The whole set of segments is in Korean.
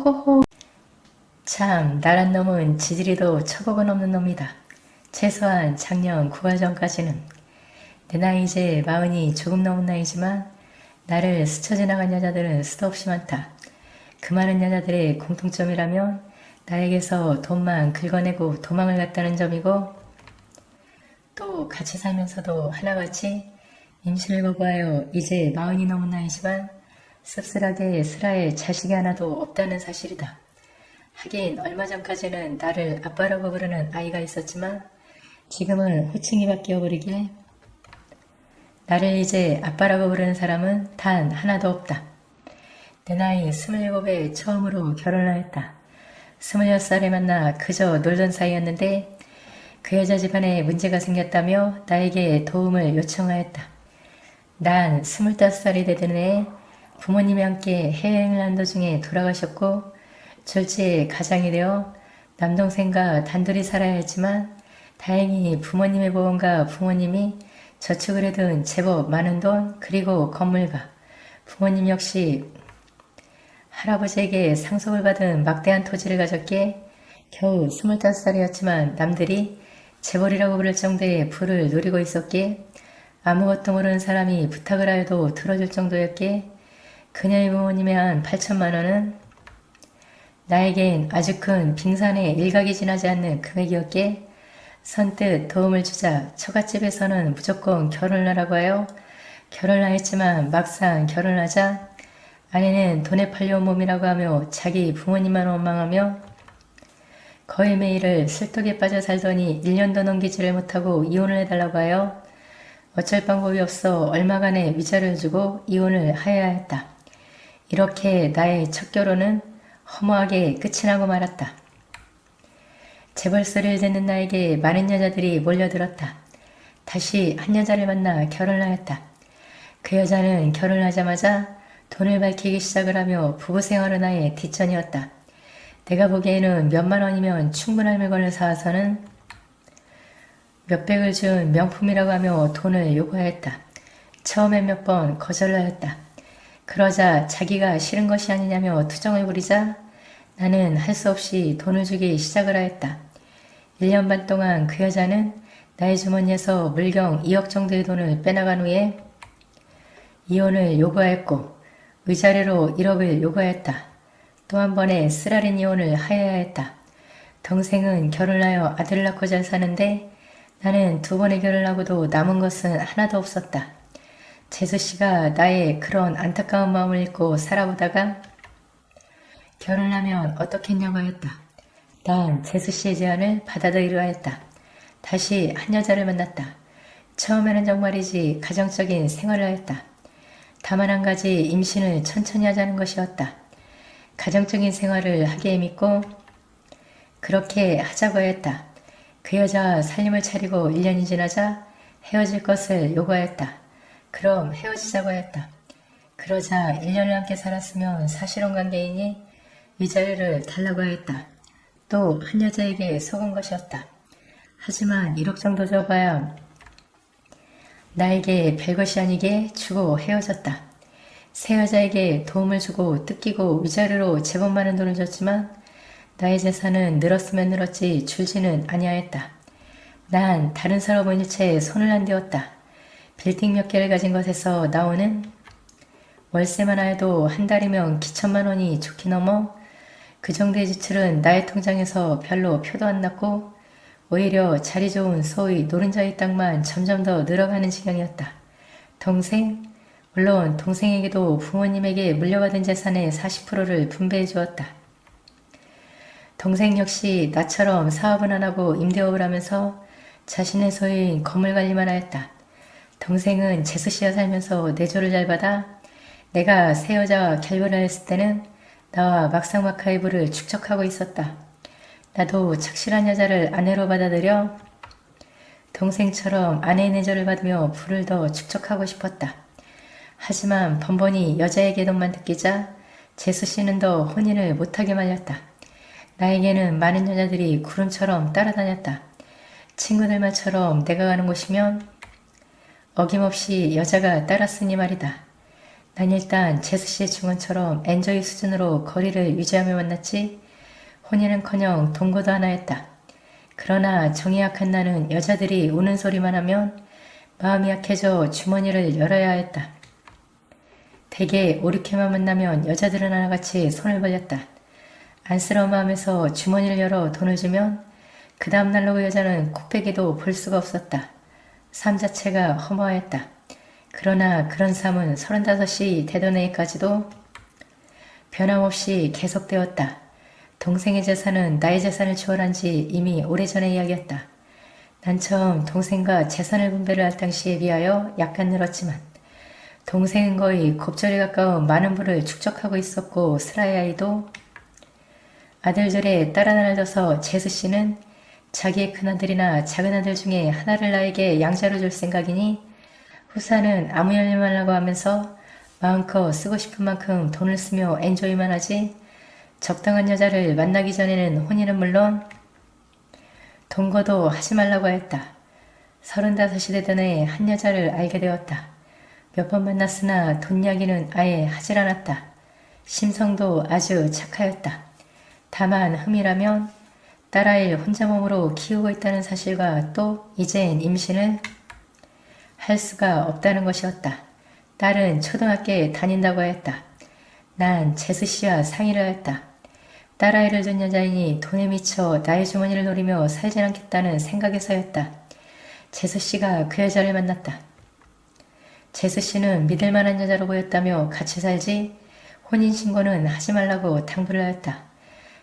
호호호. 참 나란 놈은 지지리도 처곡은 없는 놈이다. 최소한 작년 9월 전까지는. 내 나이 이제 40이 조금 넘은 나이지만 나를 스쳐 지나간 여자들은 수도 없이 많다. 그 많은 여자들의 공통점이라면 나에게서 돈만 긁어내고 도망을 갔다는 점이고, 또 같이 살면서도 하나같이 임신을 거부하여 이제 40이 넘은 나이지만 씁쓸하게 슬아에 자식이 하나도 없다는 사실이다. 하긴 얼마 전까지는 나를 아빠라고 부르는 아이가 있었지만 지금은 호칭이 바뀌어 버리길 나를 이제 아빠라고 부르는 사람은 단 하나도 없다. 내 나이 27에 처음으로 결혼을 했다. 26살에 만나 그저 놀던 사이였는데 그 여자 집안에 문제가 생겼다며 나에게 도움을 요청하였다. 난 25살이 되던 해에 부모님이 함께 해외여행을 한 도중에 돌아가셨고 졸지에 가장이 되어 남동생과 단둘이 살아야 했지만 다행히 부모님의 보험과 부모님이 저축을 해둔 제법 많은 돈 그리고 건물과 부모님 역시 할아버지에게 상속을 받은 막대한 토지를 가졌기에 겨우 25살이었지만 남들이 재벌이라고 부를 정도의 부를 누리고 있었기에 아무것도 모르는 사람이 부탁을 하여도 들어줄 정도였기에 그녀의 부모님의 한 8천만 원은 나에겐 아주 큰 빙산의 일각이 지나지 않는 금액이었기에 선뜻 도움을 주자 처갓집에서는 무조건 결혼을 하라고 하여 결혼을 하였지만 막상 결혼을 하자 아내는 돈에 팔려온 몸이라고 하며 자기 부모님만 원망하며 거의 매일을 슬독에 빠져 살더니 1년도 넘기지를 못하고 이혼을 해달라고 하여 어쩔 방법이 없어 얼마간의 위자료를 주고 이혼을 하여야 했다. 이렇게 나의 첫 결혼은 허무하게 끝이 나고 말았다. 재벌 소리를 듣는 나에게 많은 여자들이 몰려들었다. 다시 한 여자를 만나 결혼을 하였다. 그 여자는 결혼을 하자마자 돈을 밝히기 시작을 하며 부부 생활은 아예 뒷전이었다. 내가 보기에는 몇만 원이면 충분할 물건을 사와서는 몇백을 준 명품이라고 하며 돈을 요구하였다. 처음엔 몇 번 거절을 하였다. 그러자 자기가 싫은 것이 아니냐며 투정을 부리자 나는 할 수 없이 돈을 주기 시작을 하였다. 1년 반 동안 그 여자는 나의 주머니에서 물경 2억 정도의 돈을 빼나간 후에 이혼을 요구하였고 위자료로 1억을 요구하였다. 또 한 번에 쓰라린 이혼을 하여야 했다. 동생은 결혼하여 아들을 낳고 잘 사는데 나는 두 번의 결혼을 하고도 남은 것은 하나도 없었다. 재수씨가 나의 그런 안타까운 마음을 잊고 살아보다가 결혼하면 어떻겠냐고 하였다. 난 재수씨의 제안을 받아들이려 했다. 다시 한 여자를 만났다. 처음에는 정말이지 가정적인 생활을 하였다. 다만 한 가지 임신을 천천히 하자는 것이었다. 가정적인 생활을 하기에 믿고 그렇게 하자고 하였다. 그 여자와 살림을 차리고 1년이 지나자 헤어질 것을 요구하였다. 그럼 헤어지자고 하였다. 그러자 1년을 함께 살았으면 사실혼 관계이니 위자료를 달라고 하였다. 또 한 여자에게 속은 것이었다. 하지만 1억 정도 줘봐야 나에게 별것이 아니게 주고 헤어졌다. 새 여자에게 도움을 주고 뜯기고 위자료로 제법 많은 돈을 줬지만 나의 재산은 늘었으면 늘었지 줄지는 아니하였다. 난 다른 사람의 유체에 손을 안 대었다. 빌딩 몇 개를 가진 것에서 나오는 월세만 하여도 한 달이면 기천만 원이 좋게 넘어 그 정도의 지출은 나의 통장에서 별로 표도 안 났고 오히려 자리 좋은 소위 노른자의 땅만 점점 더 늘어가는 지경이었다. 동생? 물론 동생에게도 부모님에게 물려받은 재산의 40%를 분배해 주었다. 동생 역시 나처럼 사업은 안 하고 임대업을 하면서 자신의 소유인 건물 관리만 하였다. 동생은 재수씨와 살면서 내조를 잘 받아 내가 새 여자와 결별을 했을 때는 나와 막상막하의 부를 축적하고 있었다. 나도 착실한 여자를 아내로 받아들여 동생처럼 아내의 내조를 받으며 부를 더 축적하고 싶었다. 하지만 번번이 여자에게 돈만 뜯기자 재수씨는 더 혼인을 못하게 말렸다. 나에게는 많은 여자들이 구름처럼 따라다녔다. 친구들 말처럼 내가 가는 곳이면 어김없이 여자가 따랐으니 말이다. 난 일단 제스씨의 증언처럼 엔조이 수준으로 거리를 유지하며 만났지 혼인은커녕 동거도 하나였다. 그러나 정이 약한 나는 여자들이 우는 소리만 하면 마음이 약해져 주머니를 열어야 했다. 대개 오륙해만 만나면 여자들은 하나같이 손을 벌렸다. 안쓰러운 마음에서 주머니를 열어 돈을 주면 그 다음날로 그 여자는 코빼기도 볼 수가 없었다. 삶 자체가 허무하였다. 그러나 그런 삶은 35이 되던 해까지도 변함없이 계속되었다. 동생의 재산은 나의 재산을 초월한 지 이미 오래전의 이야기였다. 난 처음 동생과 재산을 분배를 할 당시에 비하여 약간 늘었지만 동생은 거의 곱절에 가까운 많은 부를 축적하고 있었고 슬아의 아이도 아들들의 딸 하나를 둬서 제스씨는 자기의 큰아들이나 작은아들 중에 하나를 나에게 양자로 줄 생각이니 후사는 아무 열리 말라고 하면서 마음껏 쓰고 싶은 만큼 돈을 쓰며 엔조이만 하지 적당한 여자를 만나기 전에는 혼인은 물론 동거도 하지 말라고 했다. 35이 되던 해에 한 여자를 알게 되었다. 몇 번 만났으나 돈 이야기는 아예 하질 않았다. 심성도 아주 착하였다. 다만 흠이라면 딸아이를 혼자 몸으로 키우고 있다는 사실과 또 이젠 임신을 할 수가 없다는 것이었다. 딸은 초등학교에 다닌다고 했다. 난 제스씨와 상의를 했다. 딸아이를 둔 여자이니 돈에 미쳐 나의 주머니를 노리며 살진 않겠다는 생각에서였다. 제스씨가 그 여자를 만났다. 제스씨는 믿을만한 여자로 보였다며 같이 살지 혼인신고는 하지 말라고 당부를 하였다.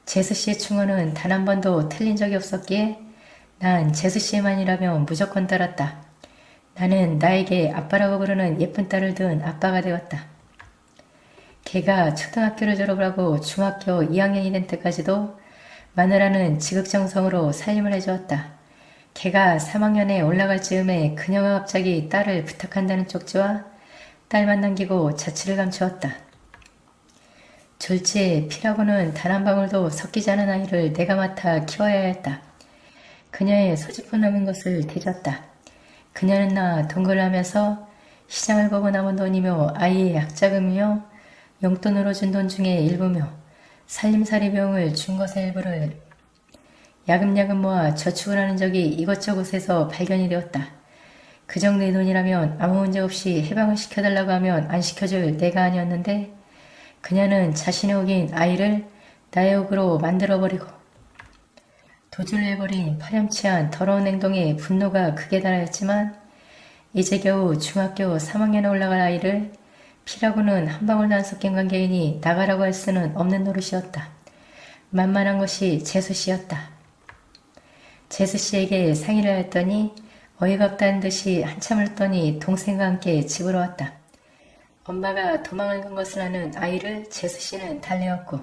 제스씨의 충언은 단 한 번도 틀린 적이 없었기에 난 제스씨만이라면 무조건 따랐다. 나는 나에게 아빠라고 부르는 예쁜 딸을 둔 아빠가 되었다. 걔가 초등학교를 졸업을 하고 중학교 2학년이 된 때까지도 마누라는 지극정성으로 살림을 해주었다. 걔가 3학년에 올라갈 즈음에 그녀가 갑자기 딸을 부탁한다는 쪽지와 딸만 남기고 자취를 감추었다. 졸지에 피라고는 단 한 방울도 섞이지 않은 아이를 내가 맡아 키워야 했다. 그녀의 소지품 남은 것을 뒤졌다. 그녀는 나 동거를 하면서 시장을 보고 남은 돈이며 아이의 학자금이며 용돈으로 준 돈 중에 일부며 살림살이 비용을 준 것의 일부를 야금야금 모아 저축을 하는 적이 이것저것에서 발견이 되었다. 그 정도의 돈이라면 아무 문제 없이 해방을 시켜달라고 하면 안 시켜줄 내가 아니었는데 그녀는 자신의 옥인 아이를 나의 옥으로 만들어버리고 도주를 해버린 파렴치한 더러운 행동에 분노가 극에 달하였지만 이제 겨우 중학교 3학년에 올라갈 아이를 피라고는 한 방울도 안 섞인 관계이니 나가라고 할 수는 없는 노릇이었다. 만만한 것이 제수씨였다. 제수씨에게 상의를 하였더니 어이가 없다는 듯이 한참을 했더니 동생과 함께 집으로 왔다. 엄마가 도망을 간 것을 아는 아이를 제수씨는 달래었고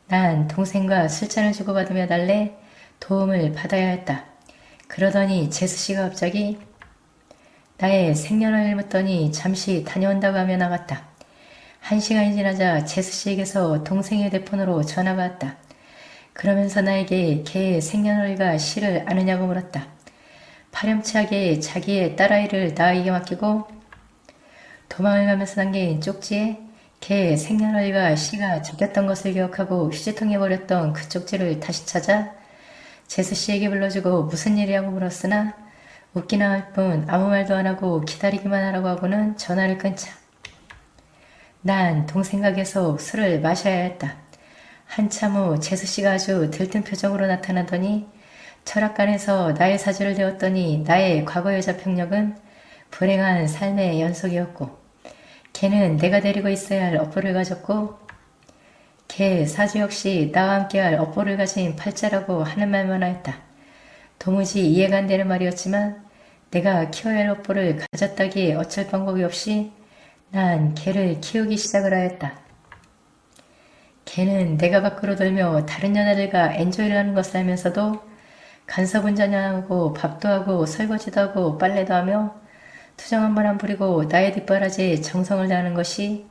난 동생과 술잔을 주고받으며 달래 도움을 받아야 했다. 그러더니 제수씨가 갑자기 나의 생년월일을 묻더니 잠시 다녀온다고 하며 나갔다. 1시간이 지나자 제수씨에게서 동생의 휴대폰으로 전화가 왔다. 그러면서 나에게 걔의 생년월일과 시를 아느냐고 물었다. 파렴치하게 자기의 딸아이를 나에게 맡기고 도망을 가면서 남긴 쪽지에 걔의 생년월일과 시가 적혔던 것을 기억하고 휴지통에 버렸던 그 쪽지를 다시 찾아 제수씨에게 불러주고 무슨 일이라고 물었으나 웃기나 할 뿐 아무 말도 안 하고 기다리기만 하라고 하고는 전화를 끊자. 난 동생과 계속 술을 마셔야 했다. 한참 후 제수씨가 아주 들뜬 표정으로 나타나더니 철학관에서 나의 사주를 대었더니 나의 과거 여자 평력은 불행한 삶의 연속이었고 걔는 내가 데리고 있어야 할 업보를 가졌고 걔 사주 역시 나와 함께할 업보를 가진 팔자라고 하는 말만 하였다. 도무지 이해가 안 되는 말이었지만 내가 키워야 할 업보를 가졌다기에 어쩔 방법이 없이 난 걔를 키우기 시작을 하였다. 걔는 내가 밖으로 돌며 다른 여자들과 엔조이를 하는 것을 알면서도 간섭운전하고 밥도 하고 설거지도 하고 빨래도 하며 투정 한 번 안 부리고 나의 뒷바라지에 정성을 다하는 것이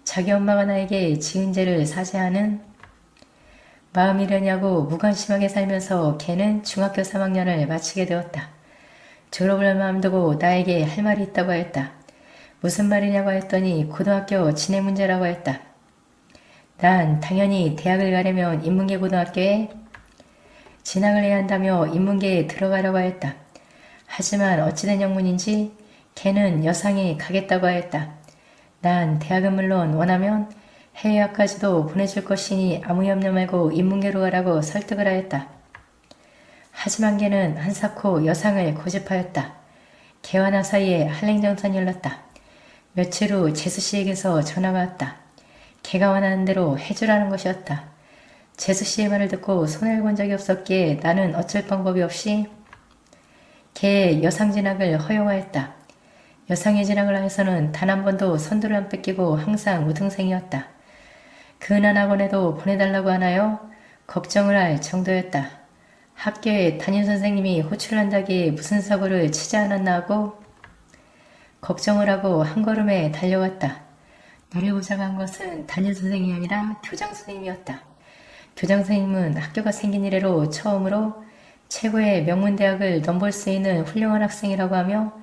자기 엄마가 나에게 지은 죄를 사죄하는 마음이려냐고 무관심하게 살면서 걔는 중학교 3학년을 마치게 되었다. 졸업을 마음 두고 나에게 할 말이 있다고 하였다. 무슨 말이냐고 했더니 고등학교 진학 문제라고 했다. 난 당연히 대학을 가려면 인문계 고등학교에 진학을 해야 한다며 인문계에 들어가려고 했다. 하지만 어찌된 영문인지 걔는 여상에 가겠다고 했다. 난 대학은 물론 원하면 해외학까지도 보내줄 것이니 아무 염려 말고 인문계로 가라고 설득을 하였다. 하지만 걔는 한사코 여상을 고집하였다. 걔와 나 사이에 한랭정산이 흘렀다. 며칠 후 재수씨에게서 전화가 왔다. 걔가 원하는 대로 해주라는 것이었다. 재수씨의 말을 듣고 손을 본 적이 없었기에 나는 어쩔 방법이 없이 걔의 여상 진학을 허용하였다. 여상의 진학을 하여서는 단 한 번도 선두를 안 뺏기고 항상 우등생이었다. 그 흔한 학원에도 보내달라고 하나요? 걱정을 할 정도였다. 학교에 담임선생님이 호출을 한다기에 무슨 사고를 치지 않았나 하고 걱정을 하고 한 걸음에 달려갔다. 나를 보자고 한 것은 담임선생님이 아니라 교장선생님이었다. 교장선생님은 학교가 생긴 이래로 처음으로 최고의 명문대학을 넘볼 수 있는 훌륭한 학생이라고 하며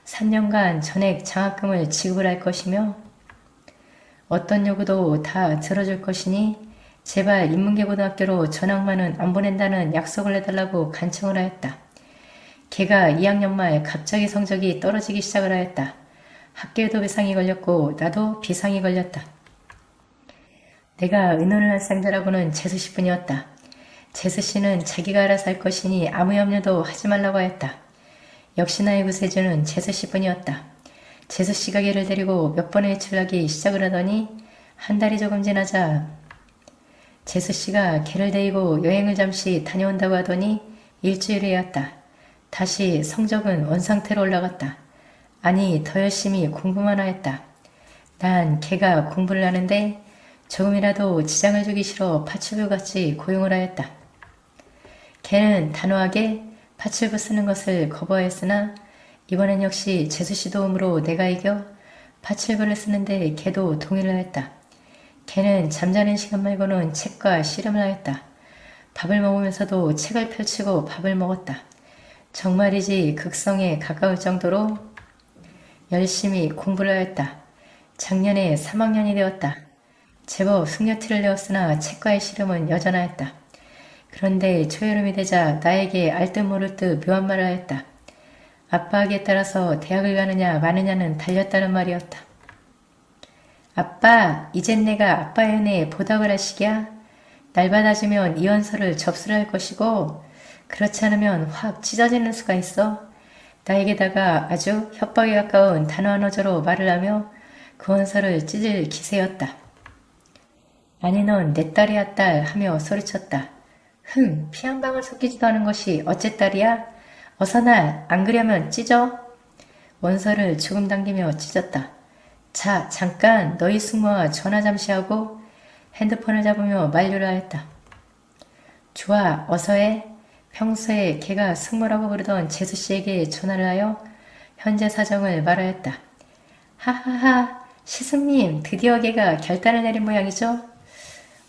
3년간 전액 장학금을 지급을 할 것이며 어떤 요구도 다 들어줄 것이니 제발 인문계 고등학교로 전학만은 안 보낸다는 약속을 해달라고 간청을 하였다. 걔가 2학년 말 갑자기 성적이 떨어지기 시작을 하였다. 학교에도 비상이 걸렸고 나도 비상이 걸렸다. 내가 의논을 할 상대라고는 재수씨뿐이었다. 재수씨는 자기가 알아서 할 것이니 아무 염려도 하지 말라고 하였다. 역시 나의 구세주는 재수씨뿐이었다. 재수씨가 걔를 데리고 몇 번의 외출하기 시작을 하더니 한 달이 조금 지나자 재수씨가 걔를 데리고 여행을 잠시 다녀온다고 하더니 일주일이었다. 다시 성적은 원상태로 올라갔다. 아니 더 열심히 공부만 하였다. 난 걔가 공부를 하는데 조금이라도 지장을 주기 싫어 파출부같이 고용을 하였다. 걔는 단호하게 파출부 쓰는 것을 거부하였으나 이번엔 역시 재수씨 도움으로 내가 이겨 파출부를 쓰는데 걔도 동의를 하였다. 걔는 잠자는 시간 말고는 책과 씨름을 하였다. 밥을 먹으면서도 책을 펼치고 밥을 먹었다. 정말이지 극성에 가까울 정도로 열심히 공부를 하였다. 작년에 3학년이 되었다. 제법 숙녀티를 내었으나 책과의 씨름은 여전하였다. 그런데 초여름이 되자 나에게 알듯 모를 듯 묘한 말을 하였다. 아빠에게 따라서 대학을 가느냐 마느냐는 달렸다는 말이었다. 아빠, 이젠 내가 아빠의 은혜에 보답을 할 시기야. 날 받아주면 이원서를 접수를 할 것이고 그렇지 않으면 확 찢어지는 수가 있어. 나에게다가 아주 협박에 가까운 단호한 어조로 말을 하며 그 원서를 찢을 기세였다. 아니 넌 내 딸이야 딸 하며 소리쳤다. 피 한 방울 섞이지도 않은 것이 어째 딸이야? 어서 날 안 그려면 찢어. 원서를 조금 당기며 찢었다. 자 잠깐 너희 숙모와 전화 잠시 하고 핸드폰을 잡으며 만류를 하였다. 좋아 어서 해. 평소에 걔가 숙모라고 부르던 재수씨에게 전화를 하여 현재 사정을 말하였다. 하하하 시숙님 드디어 걔가 결단을 내린 모양이죠?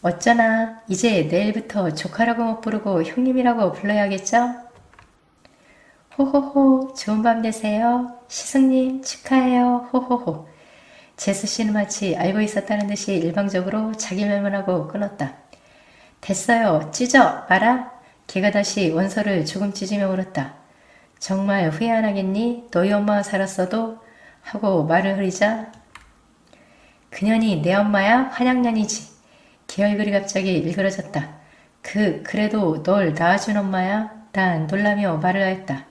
어쩌나 이제 내일부터 조카라고 못 부르고 형님이라고 불러야겠죠? 호호호 좋은 밤 되세요. 시숙님 축하해요. 호호호. 재수씨는 마치 알고 있었다는 듯이 일방적으로 자기 말만 하고 끊었다. 됐어요. 찢어 말아. 걔가 다시 원서를 조금 찢으며 물었다. 정말 후회 안 하겠니? 너희 엄마가 살았어도? 하고 말을 흐리자 그년이 내 엄마야? 한양년이지. 걔 얼굴이 갑자기 일그러졌다. 그래도 널 낳아준 엄마야? 난 놀라며 말을 하였다.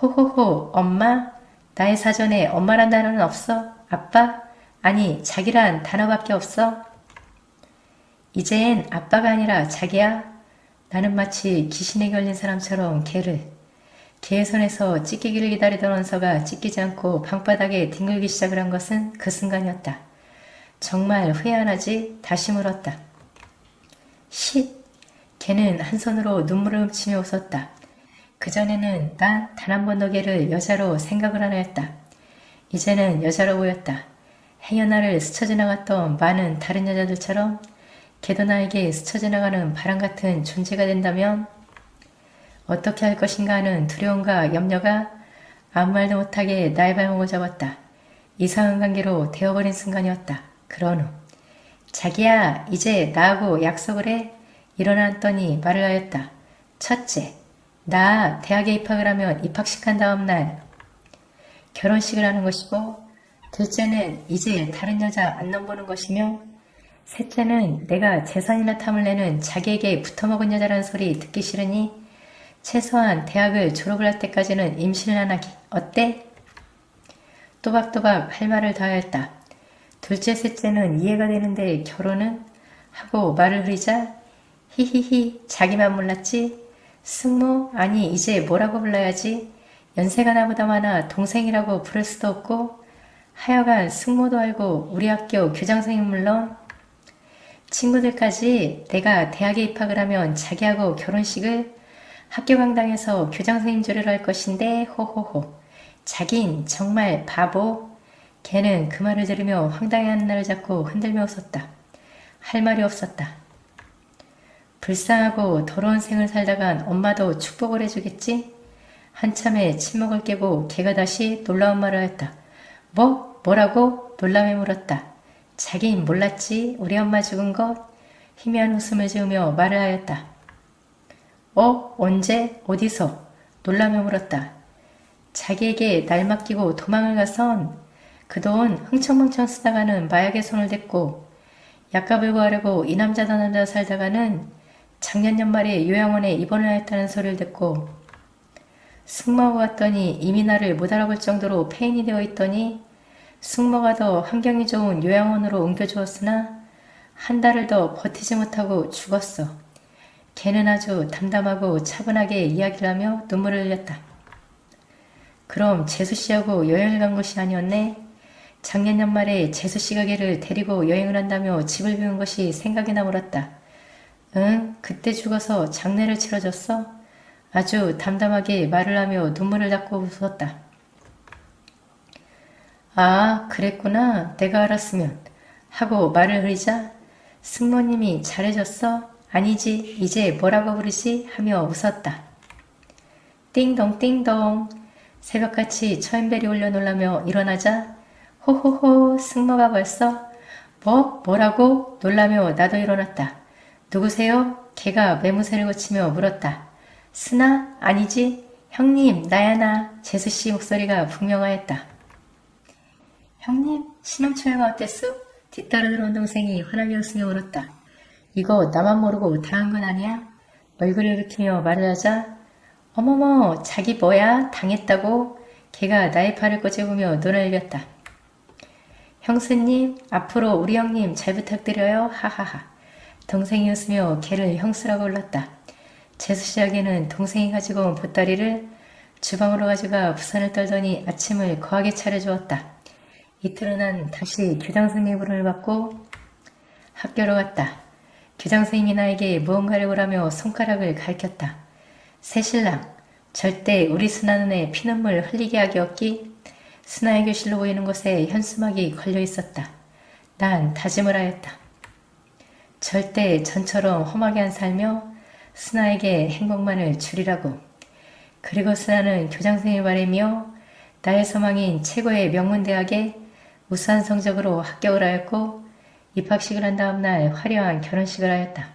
호호호 엄마? 나의 사전에 엄마란 단어는 없어? 아빠? 아니 자기란 단어밖에 없어? 이젠 아빠가 아니라 자기야? 나는 마치 귀신에 걸린 사람처럼 걔의 손에서 찢기기를 기다리던 원서가 찢기지 않고 방바닥에 뒹굴기 시작을 한 것은 그 순간이었다. 정말 후회 안 하지? 다시 물었다. 쉿! 걔는 한 손으로 눈물을 훔치며 웃었다. 그전에는 난 단 한 번도 걔를 여자로 생각을 안 하였다. 이제는 여자로 보였다. 행여나를 스쳐 지나갔던 많은 다른 여자들처럼 걔도 나에게 스쳐 지나가는 바람 같은 존재가 된다면 어떻게 할 것인가 하는 두려움과 염려가 아무 말도 못하게 나의 발목을 잡았다. 이상한 관계로 되어버린 순간이었다. 그런 후 자기야 이제 나하고 약속을 해. 일어났더니 말을 하였다. 첫째, 나 대학에 입학을 하면 입학식 한 다음 날 결혼식을 하는 것이고, 둘째는 이제 다른 여자 안 넘보는 것이며, 셋째는 내가 재산이나 탐을 내는 자기에게 붙어먹은 여자라는 소리 듣기 싫으니 최소한 대학을 졸업을 할 때까지는 임신을 안 하기. 어때? 또박또박 할 말을 다 하였다. 둘째, 셋째는 이해가 되는데 결혼은? 하고 말을 흐리자 히히히 자기만 몰랐지? 승모? 아니 이제 뭐라고 불러야지? 연세가 나보다 많아 동생이라고 부를 수도 없고 하여간 승모도 알고 우리 학교 교장선생님 물론 친구들까지 내가 대학에 입학을 하면 자기하고 결혼식을 학교 강당에서 교장선생님 조례로 할 것인데 호호호 자긴 정말 바보. 걔는 그 말을 들으며 황당해하는 나를 잡고 흔들며 웃었다. 할 말이 없었다. 불쌍하고 더러운 생을 살다간 엄마도 축복을 해주겠지? 한참의 침묵을 깨고 걔가 다시 놀라운 말을 하였다. 뭐라고? 놀라며 물었다. 자긴 몰랐지? 우리 엄마 죽은 것? 희미한 웃음을 지으며 말을 하였다. 언제? 어디서? 놀라며 물었다. 자기에게 날 맡기고 도망을 가선 그 돈 흥청망청 쓰다가는 마약에 손을 댔고 약값을 구하려고 이 남자 저 남자 살다가는 작년 연말에 요양원에 입원을 하였다는 소리를 듣고 숙모하고 갔더니 이미 나를 못 알아볼 정도로 폐인이 되어 있더니 숙모가 더 환경이 좋은 요양원으로 옮겨주었으나 한 달을 더 버티지 못하고 죽었어. 걔는 아주 담담하고 차분하게 이야기를 하며 눈물을 흘렸다. 그럼 재수씨하고 여행을 간 것이 아니었네? 작년 연말에 재수씨가 걔를 데리고 여행을 한다며 집을 비운 것이 생각이 나 물었다. 응? 그때 죽어서 장례를 치러줬어? 아주 담담하게 말을 하며 눈물을 닦고 웃었다. 아, 그랬구나. 내가 알았으면. 하고 말을 흐리자 승모님이 잘해줬어? 아니지. 이제 뭐라고 부르지? 하며 웃었다. 띵동 띵동. 새벽같이 처음벨이 울려 놀라며 일어나자 호호호 승모가 벌써? 뭐라고? 놀라며 나도 일어났다. 누구세요? 걔가 매무새를 고치며 물었다. 스나? 아니지? 형님 나야 나. 재수씨 목소리가 분명하였다. 형님? 신혼초회가 어땠어? 뒤따라 들어온 동생이 환하게 웃으며 물었다. 이거 나만 모르고 당한 건 아니야? 얼굴을 붉히며 말을 하자 어머머 자기 뭐야? 당했다고? 걔가 나의 팔을 꼬집으며 눈을 흘렸다. 형수님 앞으로 우리 형님 잘 부탁드려요. 하하하. 동생이 웃으며 걔를 형수라고 불렀다. 재수씨에게는 동생이 가지고 온 보따리를 주방으로 가져가 부산을 떨더니 아침을 거하게 차려주었다. 이틀 후 난 다시 교장선생님 부름을 받고 학교로 갔다. 교장선생님이 나에게 무언가를 보라며 손가락을 가리켰다. 새신랑, 절대 우리 스나 눈에 피눈물 흘리게 하기 없기. 스나의 교실로 보이는 곳에 현수막이 걸려 있었다. 난 다짐을 하였다. 절대 전처럼 험하게 안 살며 스나에게 행복만을 주리라고. 그리고 스나는 교장선생님을 바라며 나의 소망인 최고의 명문대학에 우수한 성적으로 합격을 하였고 입학식을 한 다음 날 화려한 결혼식을 하였다.